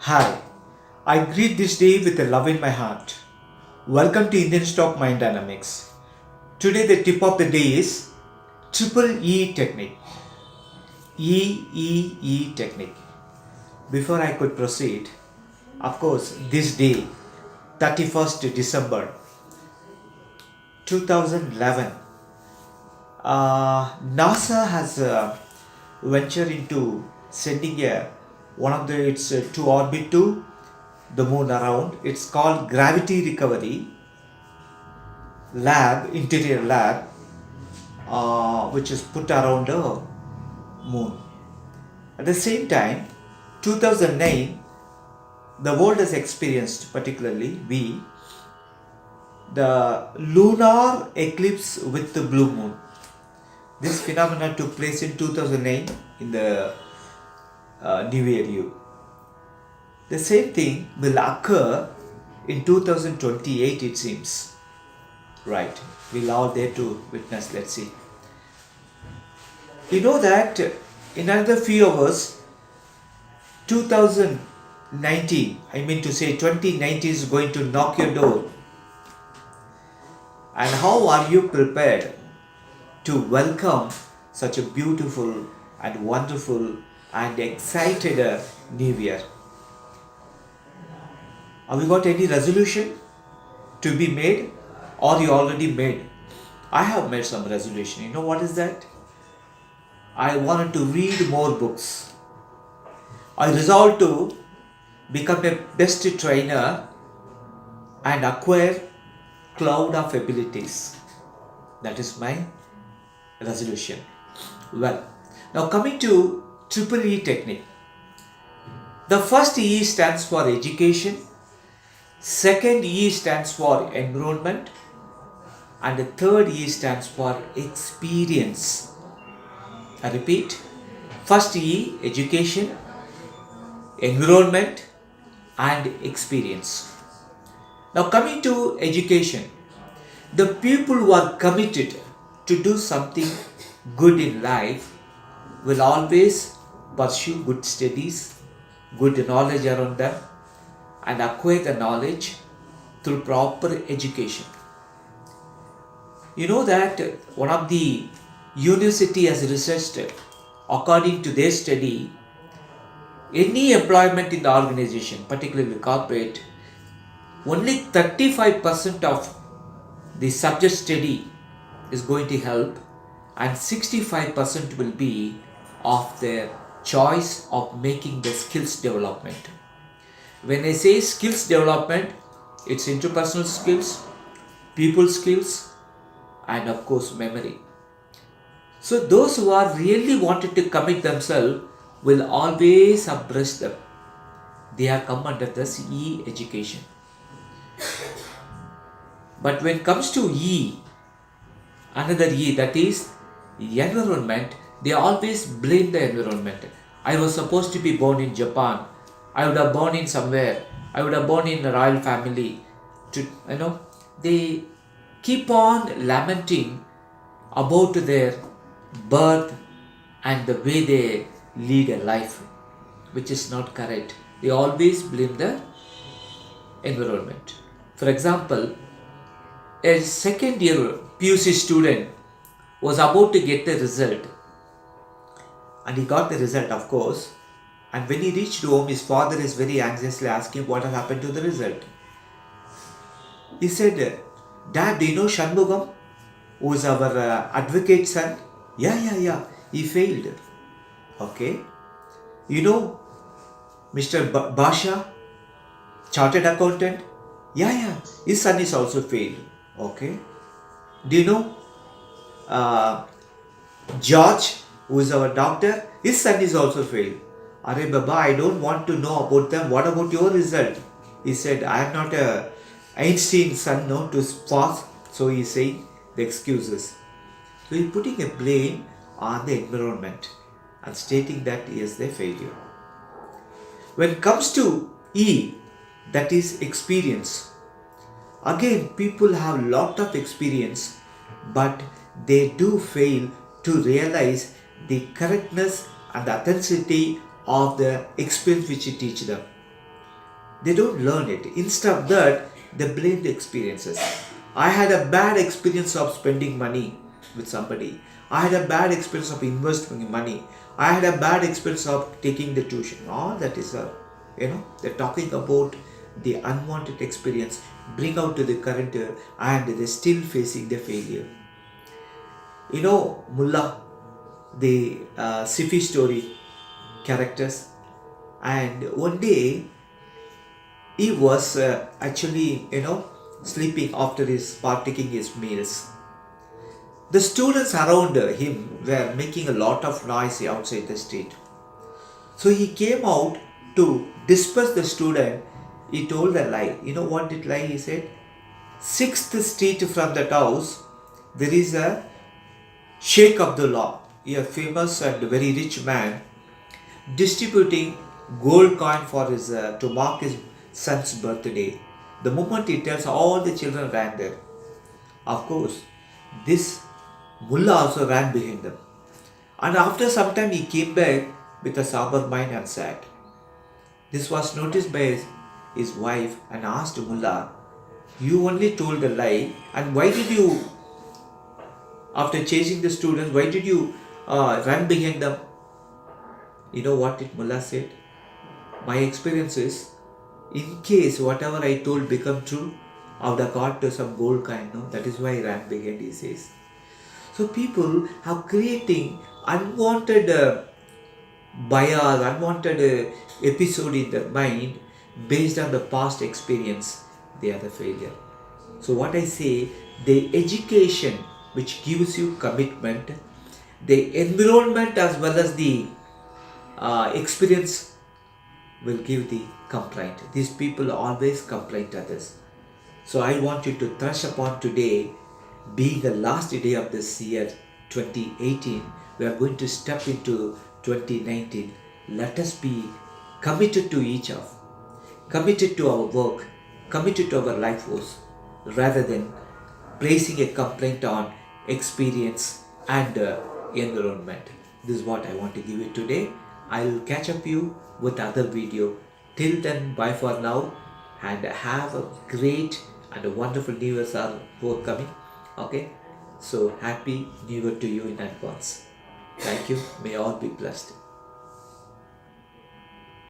Hi, I greet this day with a love in my heart. Welcome to Indian Stock Mind Dynamics. Today the tip of the day is Triple E technique. EEE technique. Before I could proceed, of course, this day, 31st December 2011, NASA has ventured into sending one of its to orbit to the moon around. It's called Gravity Recovery Lab, Interior Lab, which is put around the moon. At the same time, 2009, the world has experienced, particularly we, the lunar eclipse with the blue moon. This phenomenon took place in 2009 in the New Year. The same thing will occur in 2028, it seems. Right, we'll all there to witness. Let's see. You know that in another few hours, 2019, I mean to say 2019 is going to knock your door. And how are you prepared to welcome such a beautiful and wonderful and excited New Year? Have you got any resolution to be made, or you already made? I have made some resolution. You know what is that? I wanted to read more books. I resolved to become a best trainer and acquire cloud of abilities. That is my resolution. Well, now coming to Triple E technique. The first E stands for education, second E stands for environment, and the third E stands for experience. I repeat, first E, education, environment, and experience. Now coming to education, the people who are committed to do something good in life will always pursue good studies, good knowledge around them, and acquire the knowledge through proper education. You know that one of the university has researched, according to their study, any employment in the organization, particularly corporate, only 35% of the subject study is going to help, and 65% will be of their choice of making the skills development. When I say skills development, it's interpersonal skills, people skills, and of course memory. So those who are really wanted to commit themselves will always abreast them. They are come under this E education. But when it comes to E, another E, that is environment, they always blame the environment. I was supposed to be born in Japan. I would have born in somewhere. I would have born in a royal family. They keep on lamenting about their birth and the way they lead a life, which is not correct. They always blame the environment. For example, a second year PUC student was about to get the result, and he got the result, of course. And when he reached home, his father is very anxiously asking what has happened to the result. He said, "Dad, do you know Shanmugam, who is our advocate son?" Yeah, he failed. Okay. You know Mr. Basha, chartered accountant? Yeah, his son is also failed. Okay. Do you know George, who is our doctor? His son is also failed. Are Baba, I don't want to know about them. What about your result? He said, I am not a Einstein son, no, to pass. So he is saying the excuses. So he is putting a blame on the environment and stating that he is the failure. When it comes to E, that is experience. Again, people have lot of experience, but they do fail to realize the correctness and the authenticity of the experience which you teach them. They don't learn it. Instead of that, they blame the experiences. I had a bad experience of spending money with somebody. I had a bad experience of investing money. I had a bad experience of taking the tuition. All that is they're talking about the unwanted experience, bring out to the current and they're still facing the failure. Mullah, the Sifi story characters, and one day he was actually sleeping after his partaking his meals. The students around him were making a lot of noise outside the street. So he came out to disperse the student. He told a lie. You know what did lie he said? 6th street from that house, there is a Sheikh Abdullah, a famous and very rich man, distributing gold coin for his to mark his son's birthday. The moment he tells, all the children ran there. Of course, this mullah also ran behind them. And after some time he came back with a sober mind and said, this was noticed by his wife and asked mullah, you only told a lie, and why did you, after chasing the students, why did you run behind them? You know what it mullah said? My experience is, in case whatever I told become true, I would have got to some gold coin. No? That is why I ran behind, he says. So people are creating unwanted bias, unwanted episode in their mind based on the past experience. They are the failure. So what I say, the education which gives you commitment, the environment as well as the experience will give the complaint. These people always complain to others. So I want you to touch upon today, being the last day of this year 2018, we are going to step into 2019. Let us be committed to each other, committed to our work, committed to our life force, rather than placing a complaint on experience and environment. This is what I want to give you today. I will catch up you with other video. Till then, bye for now, and have a great and a wonderful New Year's are forthcoming. Okay, so happy New Year to you in advance. Thank you. May all be blessed.